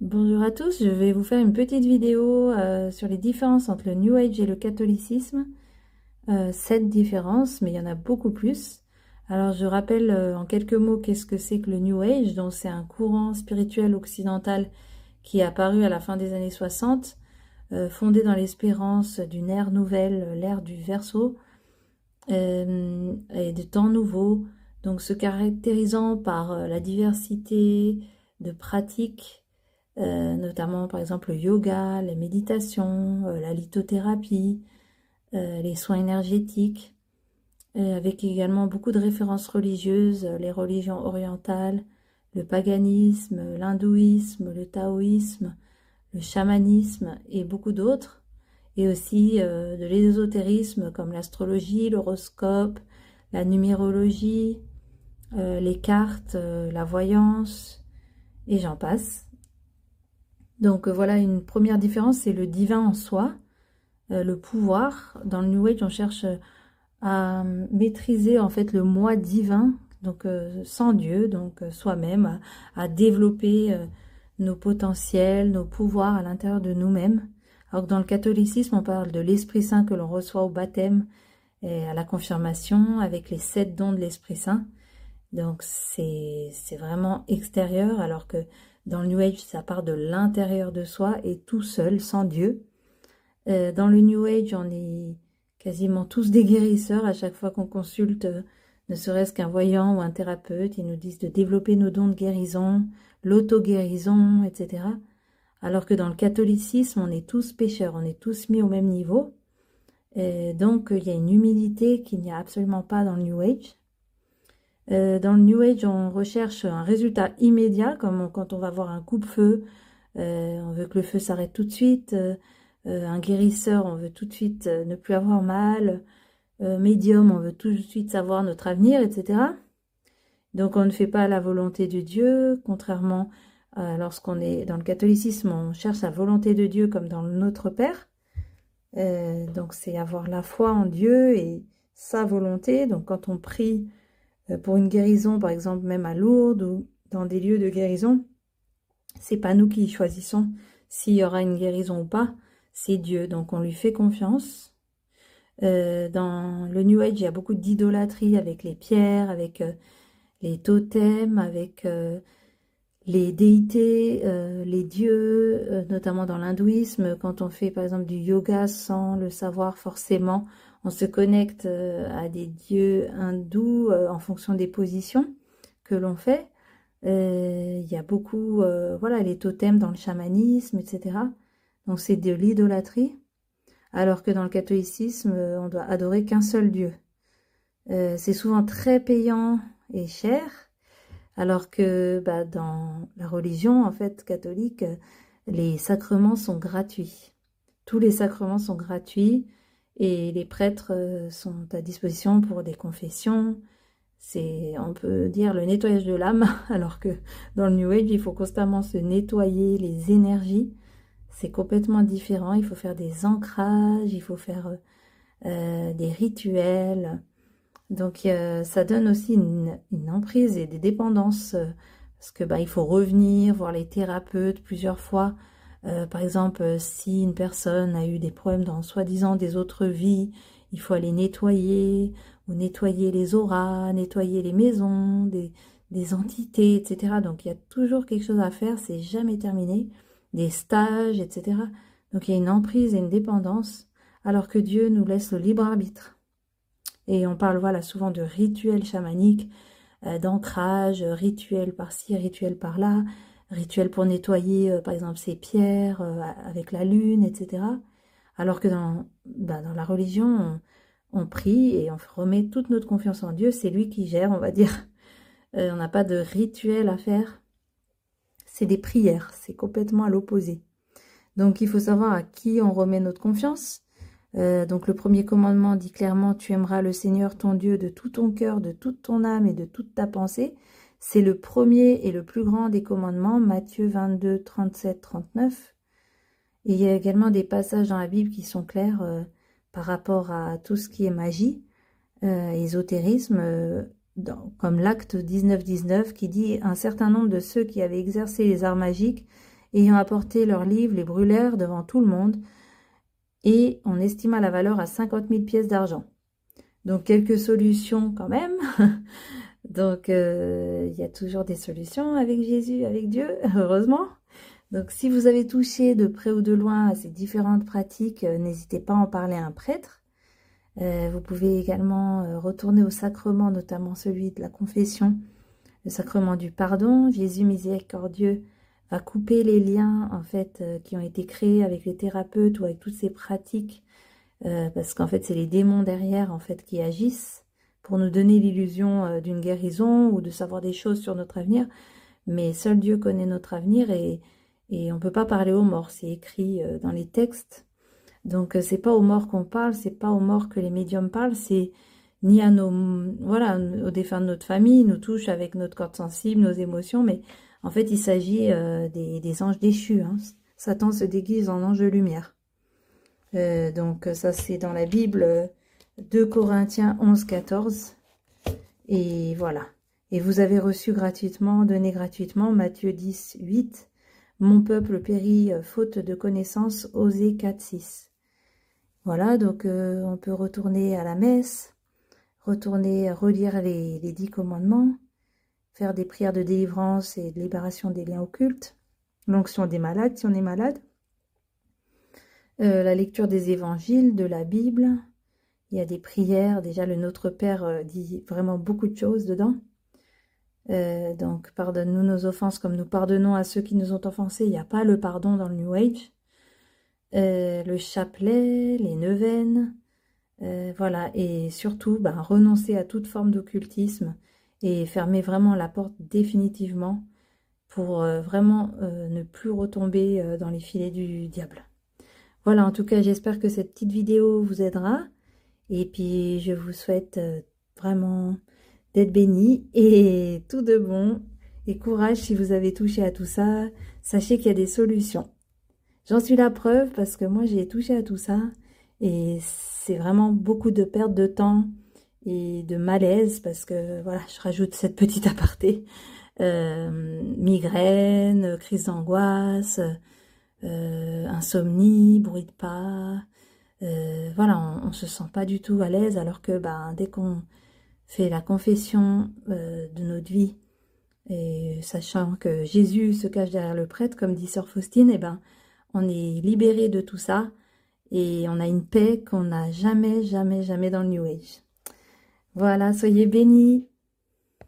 Bonjour à tous, je vais vous faire une petite vidéo sur les différences entre le New Age et le catholicisme. 7 différences, mais il y en a beaucoup plus. Alors je rappelle en quelques mots qu'est-ce que c'est que le New Age. Donc c'est un courant spirituel occidental qui est apparu à la fin des années 60, fondé dans l'espérance d'une ère nouvelle, l'ère du Verseau, et de temps nouveaux, donc se caractérisant par la diversité de pratiques, notamment par exemple le yoga, la méditation, la lithothérapie, les soins énergétiques, avec également beaucoup de références religieuses, les religions orientales, le paganisme, l'hindouisme, le taoïsme, le chamanisme et beaucoup d'autres, et aussi de l'ésotérisme comme l'astrologie, l'horoscope, la numérologie, les cartes, la voyance, et j'en passe. Donc voilà, une première différence, c'est le divin en soi, le pouvoir. Dans le New Age, on cherche à maîtriser en fait le moi divin, donc sans Dieu, donc soi-même, à développer nos potentiels, nos pouvoirs à l'intérieur de nous-mêmes. Alors que dans le catholicisme, on parle de l'Esprit Saint que l'on reçoit au baptême et à la confirmation avec les 7 dons de l'Esprit Saint. Donc c'est vraiment extérieur, alors que dans le New Age, ça part de l'intérieur de soi et tout seul, sans Dieu. Dans le New Age, on est quasiment tous des guérisseurs. À chaque fois qu'on consulte, ne serait-ce qu'un voyant ou un thérapeute, ils nous disent de développer nos dons de guérison, l'auto-guérison, etc. Alors que dans le catholicisme, on est tous pécheurs, on est tous mis au même niveau. Donc, il y a une humilité qu'il n'y a absolument pas dans le New Age. Dans le New Age, on recherche un résultat immédiat, comme quand on va voir un coupe-feu. On veut que le feu s'arrête tout de suite. Un guérisseur, on veut tout de suite ne plus avoir mal. Médium, on veut tout de suite savoir notre avenir, etc. Donc on ne fait pas la volonté de Dieu, contrairement à lorsqu'on est dans le catholicisme, on cherche la volonté de Dieu comme dans Notre Père. Donc c'est avoir la foi en Dieu et sa volonté. Donc quand on prie pour une guérison, par exemple même à Lourdes ou dans des lieux de guérison, c'est pas nous qui choisissons s'il y aura une guérison ou pas, c'est Dieu, donc on lui fait confiance. Dans le New Age, il y a beaucoup d'idolâtrie avec les pierres, avec les totems, avec les déités, les dieux, notamment dans l'hindouisme. Quand on fait par exemple du yoga sans le savoir forcément, on se connecte à des dieux hindous en fonction des positions que l'on fait. Il y a beaucoup, voilà, les totems dans le chamanisme, etc. Donc c'est de l'idolâtrie, alors que dans le catholicisme, on doit adorer qu'un seul Dieu. C'est souvent très payant et cher, alors que dans la religion en fait catholique, les sacrements sont gratuits. Tous les sacrements sont gratuits et les prêtres sont à disposition pour des confessions. C'est, on peut dire, le nettoyage de l'âme, alors que dans le New Age, il faut constamment se nettoyer les énergies. C'est complètement différent, il faut faire des ancrages, il faut faire des rituels. Donc ça donne aussi une emprise et des dépendances, parce que il faut revenir voir les thérapeutes plusieurs fois. Par exemple, si une personne a eu des problèmes dans soi-disant des autres vies, il faut aller nettoyer, ou nettoyer les auras, nettoyer les maisons, des entités, etc. Donc il y a toujours quelque chose à faire, c'est jamais terminé, des stages, etc. Donc il y a une emprise et une dépendance, alors que Dieu nous laisse le libre arbitre. Et on parle voilà souvent de rituels chamaniques, d'ancrage, rituels par-ci, rituels par-là, rituels pour nettoyer par exemple ses pierres avec la lune, etc. Alors que dans la religion, on prie et on remet toute notre confiance en Dieu, c'est lui qui gère, on va dire. On n'a pas de rituel à faire, c'est des prières, c'est complètement à l'opposé. Donc il faut savoir à qui on remet notre confiance. Donc le premier commandement dit clairement, tu aimeras le Seigneur ton Dieu de tout ton cœur, de toute ton âme et de toute ta pensée. C'est le premier et le plus grand des commandements, Matthieu 22, 37, 39. Et il y a également des passages dans la Bible qui sont clairs par rapport à tout ce qui est magie, ésotérisme, comme l'acte 19-19 qui dit un certain nombre de ceux qui avaient exercé les arts magiques Ayant apporté leurs livres, les brûlèrent devant tout le monde, et on estima la valeur à 50 000 pièces d'argent. Donc, quelques solutions quand même. Donc, il y a toujours des solutions avec Jésus, avec Dieu, heureusement. Donc, si vous avez touché de près ou de loin à ces différentes pratiques, n'hésitez pas à en parler à un prêtre. Vous pouvez également retourner au sacrement, notamment celui de la confession, le sacrement du pardon. Jésus miséricordieux va couper les liens en fait qui ont été créés avec les thérapeutes ou avec toutes ces pratiques, parce qu'en fait c'est les démons derrière en fait qui agissent pour nous donner l'illusion d'une guérison ou de savoir des choses sur notre avenir. Mais seul Dieu connaît notre avenir et on ne peut pas parler aux morts, c'est écrit dans les textes. Donc c'est pas aux morts qu'on parle, c'est pas aux morts que les médiums parlent, c'est ni à nos, voilà, aux défunts de notre famille, nous touche avec notre corde sensible, nos émotions, mais en fait il s'agit des anges déchus. Hein. Satan se déguise en ange de lumière. Donc ça c'est dans la Bible, 2 Corinthiens 11, 14. Et voilà. Et vous avez reçu gratuitement, donné gratuitement, Matthieu 10, 8. Mon peuple périt faute de connaissance, Osée 4, 6. Voilà, donc on peut retourner à la messe, retourner relire les 10 commandements, faire des prières de délivrance et de libération des liens occultes, l'onction des malades si on est malade, la lecture des évangiles, de la Bible, il y a des prières, déjà le Notre Père dit vraiment beaucoup de choses dedans. Donc pardonne-nous nos offenses comme nous pardonnons à ceux qui nous ont offensés. Il n'y a pas le pardon dans le New Age. Le chapelet, les neuvaines, voilà, et surtout renoncer à toute forme d'occultisme et fermer vraiment la porte définitivement pour vraiment ne plus retomber dans les filets du diable. Voilà, en tout cas, j'espère que cette petite vidéo vous aidera. Et puis, je vous souhaite vraiment d'être bénis et tout de bon. Et courage si vous avez touché à tout ça. Sachez qu'il y a des solutions. J'en suis la preuve parce que moi, j'ai touché à tout ça. Et c'est vraiment beaucoup de perte de temps et de malaise parce que, voilà, je rajoute cette petite aparté. Migraine, crise d'angoisse, insomnie, bruit de pas. Voilà, on se sent pas du tout à l'aise alors que dès qu'on fait la confession de notre vie et sachant que Jésus se cache derrière le prêtre, comme dit Sœur Faustine, on est libéré de tout ça et on a une paix qu'on n'a jamais, jamais, jamais dans le New Age. Voilà, soyez bénis.